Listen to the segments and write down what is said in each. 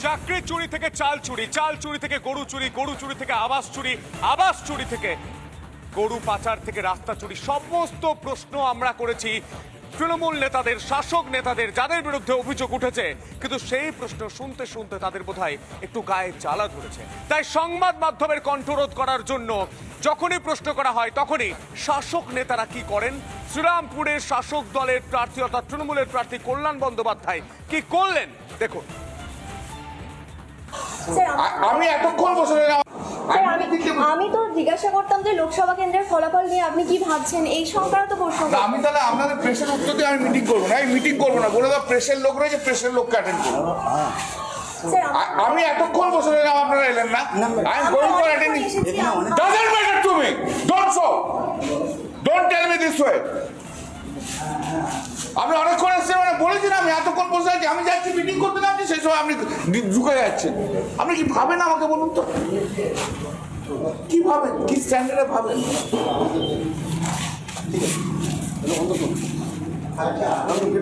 চাকরি চুরি থেকে চাল চুরি, চাল চুরি থেকে গরু চুরি, গরু চুরি থেকে আবাস চুরি, আবাস চুরি থেকে গরু পাচার থেকে রাস্তা চুরি, সমস্ত প্রশ্ন আমরা করেছি তৃণমূল নেতাদের, শাসক নেতাদের, যাদের বিরুদ্ধে অভিযোগ উঠেছে। কিন্তু সেই প্রশ্ন শুনতে শুনতে তাদের বোধহয় একটু গায়ে জ্বালা ধরেছে। তাই সংবাদ মাধ্যমের কণ্ঠরোধ করার জন্য যখনই প্রশ্ন করা হয় তখনই শাসক নেতারা কি করেন। শ্রীরামপুরের শাসক দলের প্রার্থী অর্থাৎ তৃণমূলের প্রার্থী কল্যাণ বন্দ্যোপাধ্যায় কি করলেন দেখুন। আমি এতক্ষণ বসে আমি তো জিজ্ঞাসা করতাম যে লোকসভা কেন্দ্রের ফলাফল নিয়ে আপনি কি ভাবছেন, এই সংক্রান্ত প্রশ্ন। আমি তাহলে আপনাদের প্রেসের উত্তর দিয়ে আমি মিটিং করবো না, আমি মিটিং করবো না, বলে দাও প্রেসের লোক রয়েছে, প্রেসের লোককে অ্যাটেন্ড করবো। আমি এতক্ষণ বসে রইলাম, আপনারা এলেন না। I am going for attending, doesn't matter to me, don't tell me this way. আপনি অনেকক্ষণ এসেছেন, মানে বলেছেন আমি এতক্ষণ বসে আছি, আমি যাচ্ছি মিটিং করতে নামছি, সেই সময় আপনি ঢুকে যাচ্ছেন। আপনি কি ভাবেন আমাকে বলুন তো, কি ভাবেন, কি স্ট্যান্ডার্ডে ভাবেন?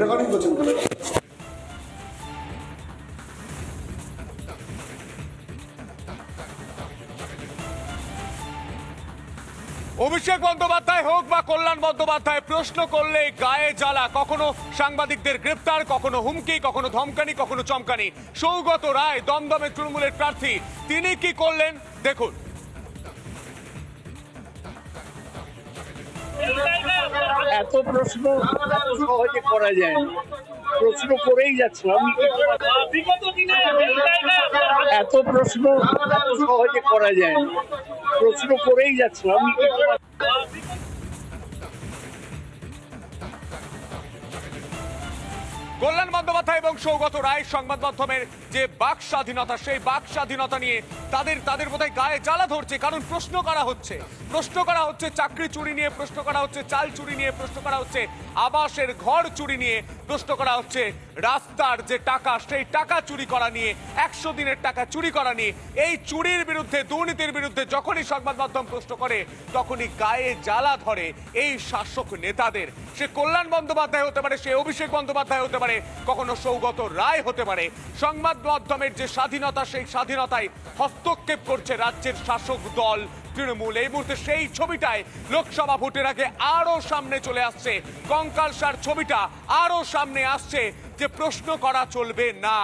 রেকর্ডিং করছেন। অভিষেক বন্দ্যোপাধ্যায় হোক বা কল্যাণ বন্দ্যোপাধ্যায়, প্রশ্ন করলে গায়ে জ্বালা। কখনো সাংবাদিকদের গ্রেপ্তার, কখনো হুমকি, কখনো ধমকানি, কখনো চমকানি। সৌগত রায় দমদমে তৃণমূলের প্রার্থী, তিনি কি করলেন দেখুন। এত প্রশ্ন সহজে করা যায় না, প্রশ্ন করেই যাচ্ছে। আমি এত প্রশ্ন সহজে করা যায় না, প্রশ্ন করেই যাচ্ছে। আমি কল্যাণ বন্দ্যোপাধ্যায় এবং সৌগত রায় সংবাদ মাধ্যমের যে বাক স্বাধীনতা, সেই বাক স্বাধীনতা নিয়ে তাদের বোধহয় গায়ে জ্বালা ধরছে। কারণ প্রশ্ন করা হচ্ছে চাকরি চুরি নিয়ে, প্রশ্ন করা হচ্ছে চাল চুরি নিয়ে, প্রশ্ন করা হচ্ছে আবাসের ঘর চুরি নিয়ে, প্রশ্ন করা হচ্ছে রাস্তার যে টাকা, সেই টাকা চুরি করা নিয়ে, 100 দিনের টাকা চুরি করা নিয়ে। এই চুরির বিরুদ্ধে, দুর্নীতির বিরুদ্ধে যখনই সংবাদ মাধ্যম প্রশ্ন করে তখনই গায়ে জ্বালা ধরে এই শাসক নেতাদের। সে কল্যাণ বন্দ্যোপাধ্যায় হতে পারে, সে অভিষেক বন্দ্যোপাধ্যায় হতে পারে, কখনো সৌগত রায় হতে পারে। সংবাদ মাধ্যমের যে স্বাধীনতা, সেই স্বাধীনতায় হস্তক্ষেপ করছে রাজ্যের শাসক দল তৃণমূল। এই মুহূর্তে সেই ছবিটায় লোকসভা ভোটের আগে আরো সামনে চলে আসছে, কঙ্কালসার ছবিটা আরো সামনে আসছে যে প্রশ্ন করা চলবে না।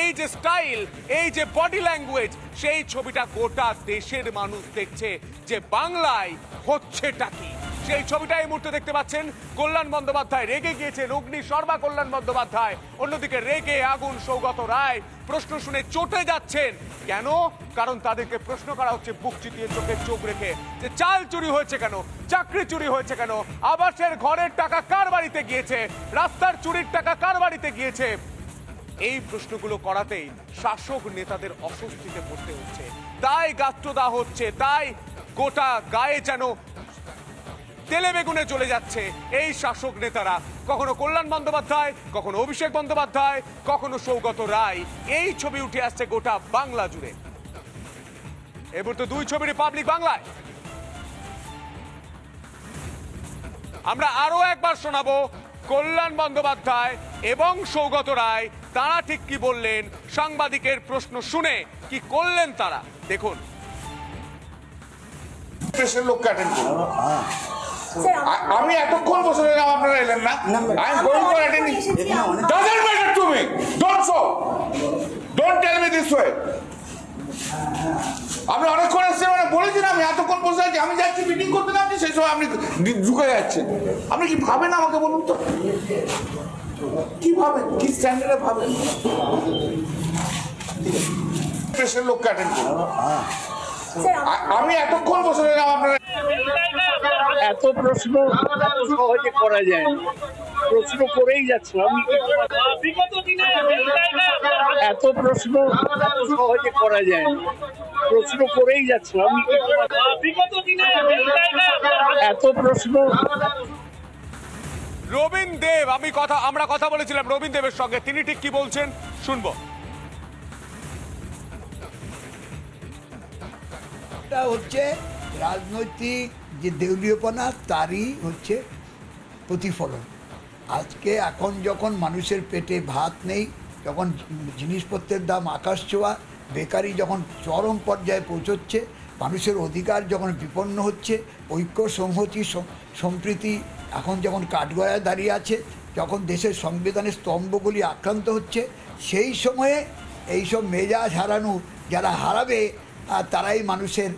এই যে স্টাইল, এই যে বডি ল্যাঙ্গুয়েজ, সেই ছবিটা গোটা দেশের মানুষ দেখছে যে বাংলায় হচ্ছেটা কি। সেই ছবিটা এই মুহূর্তে দেখতে পাচ্ছেন। কল্যাণ বন্দ্যোপাধ্যায় রেগে গিয়েছেন, অগ্নিশর্মা কল্যাণ বন্দ্যোপাধ্যায়, অন্যদিকে রেগে আগুন সৌগত রায়। প্রশ্ন শুনে চটে যাচ্ছেন। কেন? কারণ তাদেরকে প্রশ্ন করা হচ্ছে বুক চিতিয়ে, চোখে চোখ রেখে, যে চাল চুরি হয়েছে কেন, চাকরি চুরি হয়েছে কেন, আবাসের ঘরের টাকা কার বাড়িতে গিয়েছে, রাস্তার চুরির টাকা কার বাড়িতে গিয়েছে। এই প্রশ্নগুলো করাতেই শাসক নেতাদের অস্বস্তিতে পড়তে হচ্ছে, তাই গাত্রদাহ হচ্ছে, তাই গোটা গায়ে যেন তেলে বেগুনে চলে যাচ্ছে এই শাসক নেতারা। কখনো কল্যাণ বন্দ্যোপাধ্যায়, কখনো অভিষেক বন্দ্যোপাধ্যায়, কখনো সৌগত রায়। এই ছবি উঠে আসছে গোটা বাংলা জুড়ে। এবার তো দুই ছবি রিপাবলিক বাংলায়। আমরা আরো একবার শোনাবো কল্যাণ বন্দ্যোপাধ্যায় এবং সৌগত রায়, তারা ঠিক কি বললেন, সাংবাদিকের প্রশ্ন শুনে কি করলেন তারা দেখুন। প্রেসের লোককে অ্যাটেন্ড করবো। আমি এতক্ষণ বসে রইলাম, আপনারা এলেন না। I am going for attending, doesn't matter to me, don't tell me this way. আপনি অনেকক্ষণ এসেছেন, মানে বলেছেন আমি এতক্ষণ বসে আছি, আমি যাচ্ছি মিটিং করতে নামছি, সেই সময় আপনি ঢুকে যাচ্ছেন। আপনি কি ভাবেন আমাকে বলুন তো, কি ভাবেন, কি স্ট্যান্ডার্ডে ভাবেন? প্রেসের লোককে অ্যাটেন্ড করবো। আমি এতক্ষণ বসে রইলাম, আপনারা এত প্রশ্ন সহজে করা যায় না, প্রশ্ন করেই যাচ্ছে। আমি এত প্রশ্ন সহজে করা যায় না, প্রশ্ন করেই যাচ্ছে। আমি এত প্রশ্ন। রবীন দেব, আমরা কথা বলেছিলাম রবীন দেবের সঙ্গে, তিনি ঠিক কি বলছেন শুনবো। এটা হচ্ছে রাজনৈতিক যে দেউলিয়াপনা, তারই হচ্ছে প্রতিফলন। আজকে এখন যখন মানুষের পেটে ভাত নেই, যখন জিনিসপত্রের দাম আকাশ ছোঁয়া, বেকারি যখন চরম পর্যায়ে পৌঁছচ্ছে, মানুষের অধিকার যখন বিপন্ন হচ্ছে, ঐক্য সংহতি সম্প্রীতি এখন যখন কাঠগড়ায় দাঁড়িয়ে আছে, যখন দেশের সংবিধানের স্তম্ভগুলি আক্রান্ত হচ্ছে, সেই সময়ে এইসব মেজাজ হারানো যারা হারাবে তারাই মানুষের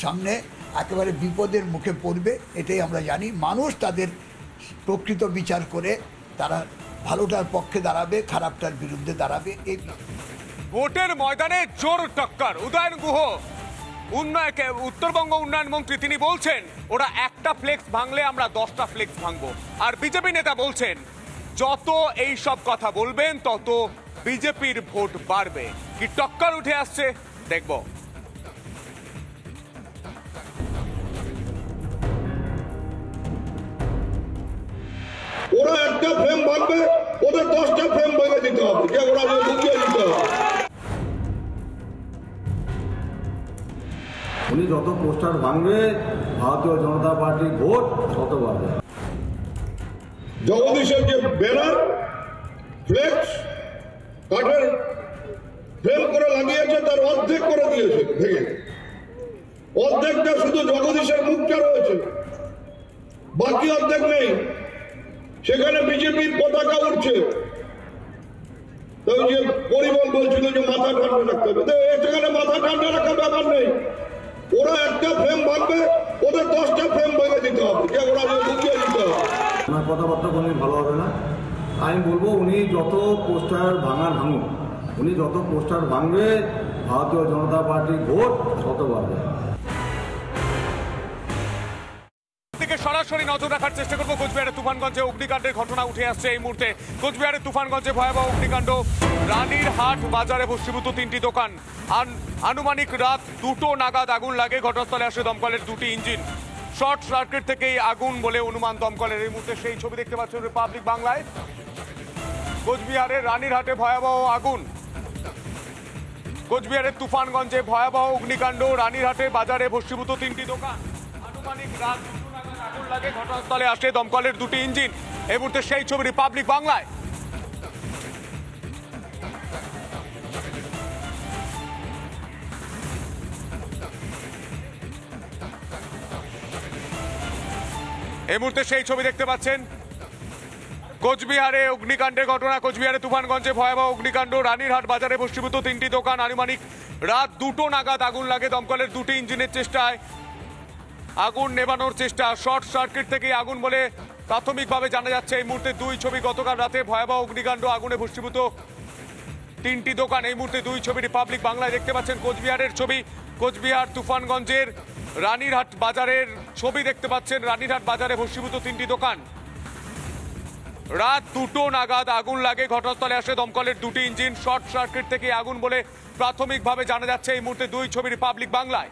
সামনে একেবারে বিপদের মুখে পড়বে। এটাই আমরা জানি। মানুষ তাদের প্রকৃত বিচার করে তারা ভালোটার পক্ষে দাঁড়াবে, খারাপটার বিরুদ্ধে দাঁড়াবে। এই ভোটের ময়দানে জোর টক্কর। উদয়ন গুহ উত্তরবঙ্গ উন্নয়ন মন্ত্রী, তিনি বলছেন ওরা একটা ফ্লেক্স ভাঙলে আমরা 10টা ফ্লেক্স ভাঙবো। আর বিজেপি নেতা বলছেন যত এই সব কথা বলবেন তত বিজেপির ভোট বাড়বে। কি টক্কর উঠে আসছে দেখব। ওরা একটা ফ্রেম ভাঙবে, ওদের 10টা ফ্রেম ভেঙে দিতে হবে, ওরা ঢুকিয়ে দিতে হবে। উনি যত পোস্টার ভাঙবে ভারতীয় জনতা পার্টির ভোট তত বাড়বে। জগদীশের যে ব্যানার ফ্লেক্স কাঠের ফ্রেম করে লাগিয়েছে তার অর্ধেক করে দিয়েছে ভেঙে। অর্ধেকটা শুধু জগদীশের মুখটা রয়েছে, বাকি অর্ধেক নেই। সেখানে বিজেপির পতাকা উঠছে। যে পরিমল বলছিল যে মাথা ঠান্ডা রাখতে হবে, সেখানে মাথা ঠান্ডা রাখার ব্যাপার নেই। ওরা একটা ফ্রেম ভাঙবে, ওদের 10টা ফ্রেম ভেঙে দিতে হবে, ওরা ঢুকিয়ে দিতে হবে। ওনার কথাবার্তা কোনোদিন ভালো হবে না। আমি বলবো উনি যত পোস্টার ভাঙুন, উনি যত পোস্টার ভাঙবে ভারতীয় জনতা পার্টির ভোট তত বাড়বে। সরাসরি নজর রাখার চেষ্টা করবো। কোচবিহারের তুফানগঞ্জে অগ্নিকাণ্ডের ঘটনা উঠে আসছে এই মুহূর্তে। কোচবিহারের তুফানগঞ্জে ভয়াবহ অগ্নিকাণ্ড। রানীরহাট বাজারে ভস্মীভূত 3টি দোকান। আনুমানিক রাত 2টো নাগাদ আগুন লাগে। ঘটনাস্থলে আসে দমকলের 2টি ইঞ্জিন। শর্ট সার্কিট থেকেই আগুন বলে অনুমান দমকলের। এই মুহূর্তে সেই ছবি দেখতে পাচ্ছেন রিপাবলিক বাংলায়। কোচবিহারের রানীরহাটে ভয়াবহ আগুন। কোচবিহারের তুফানগঞ্জে ভয়াবহ অগ্নিকাণ্ড। রানীরহাটে বাজারে ভস্মীভূত 3টি দোকান। আনুমানিক রাত 2টো নাগাদ আগুন লাগে। ঘটনাস্থলে আসে দমকলের 2টি ইঞ্জিন। এই মুহূর্তে সেই ছবি রিপাবলিক বাংলায়। এই মুহূর্তে সেই ছবি দেখতে পাচ্ছেন। কোচবিহারে অগ্নিকাণ্ডের ঘটনা। কোচবিহারে তুফানগঞ্জে ভয়াবহ অগ্নিকাণ্ড। রানীরহাট বাজারে ভস্মীভূত 3টি দোকান। আনুমানিক রাত 2টো নাগাদ আগুন লাগে। দমকলের 2টি ইঞ্জিনের চেষ্টায় আগুন নেভানোর চেষ্টা। শর্ট সার্কিট থেকেই আগুন বলে প্রাথমিকভাবে জানা যাচ্ছে। এই মুহূর্তে 2 ছবি। গতকাল রাতে ভয়াবহ অগ্নিকাণ্ড, আগুনে ভস্মীভূত 3টি দোকান। এই মুহূর্তে 2 ছবি রিপাবলিক বাংলায় দেখতে পাচ্ছেন। কোচবিহারের ছবি, কোচবিহার তুফানগঞ্জের রানীরহাট বাজারের ছবি দেখতে পাচ্ছেন। রানীরহাট বাজারে ভস্মীভূত 3টি দোকান। রাত 2টো নাগাদ আগুন লাগে। ঘটনাস্থলে আসে দমকলের 2টি ইঞ্জিন। শর্ট সার্কিট থেকে আগুন বলে প্রাথমিকভাবে জানা যাচ্ছে। এই মুহূর্তে 2 ছবি রিপাবলিক বাংলায়।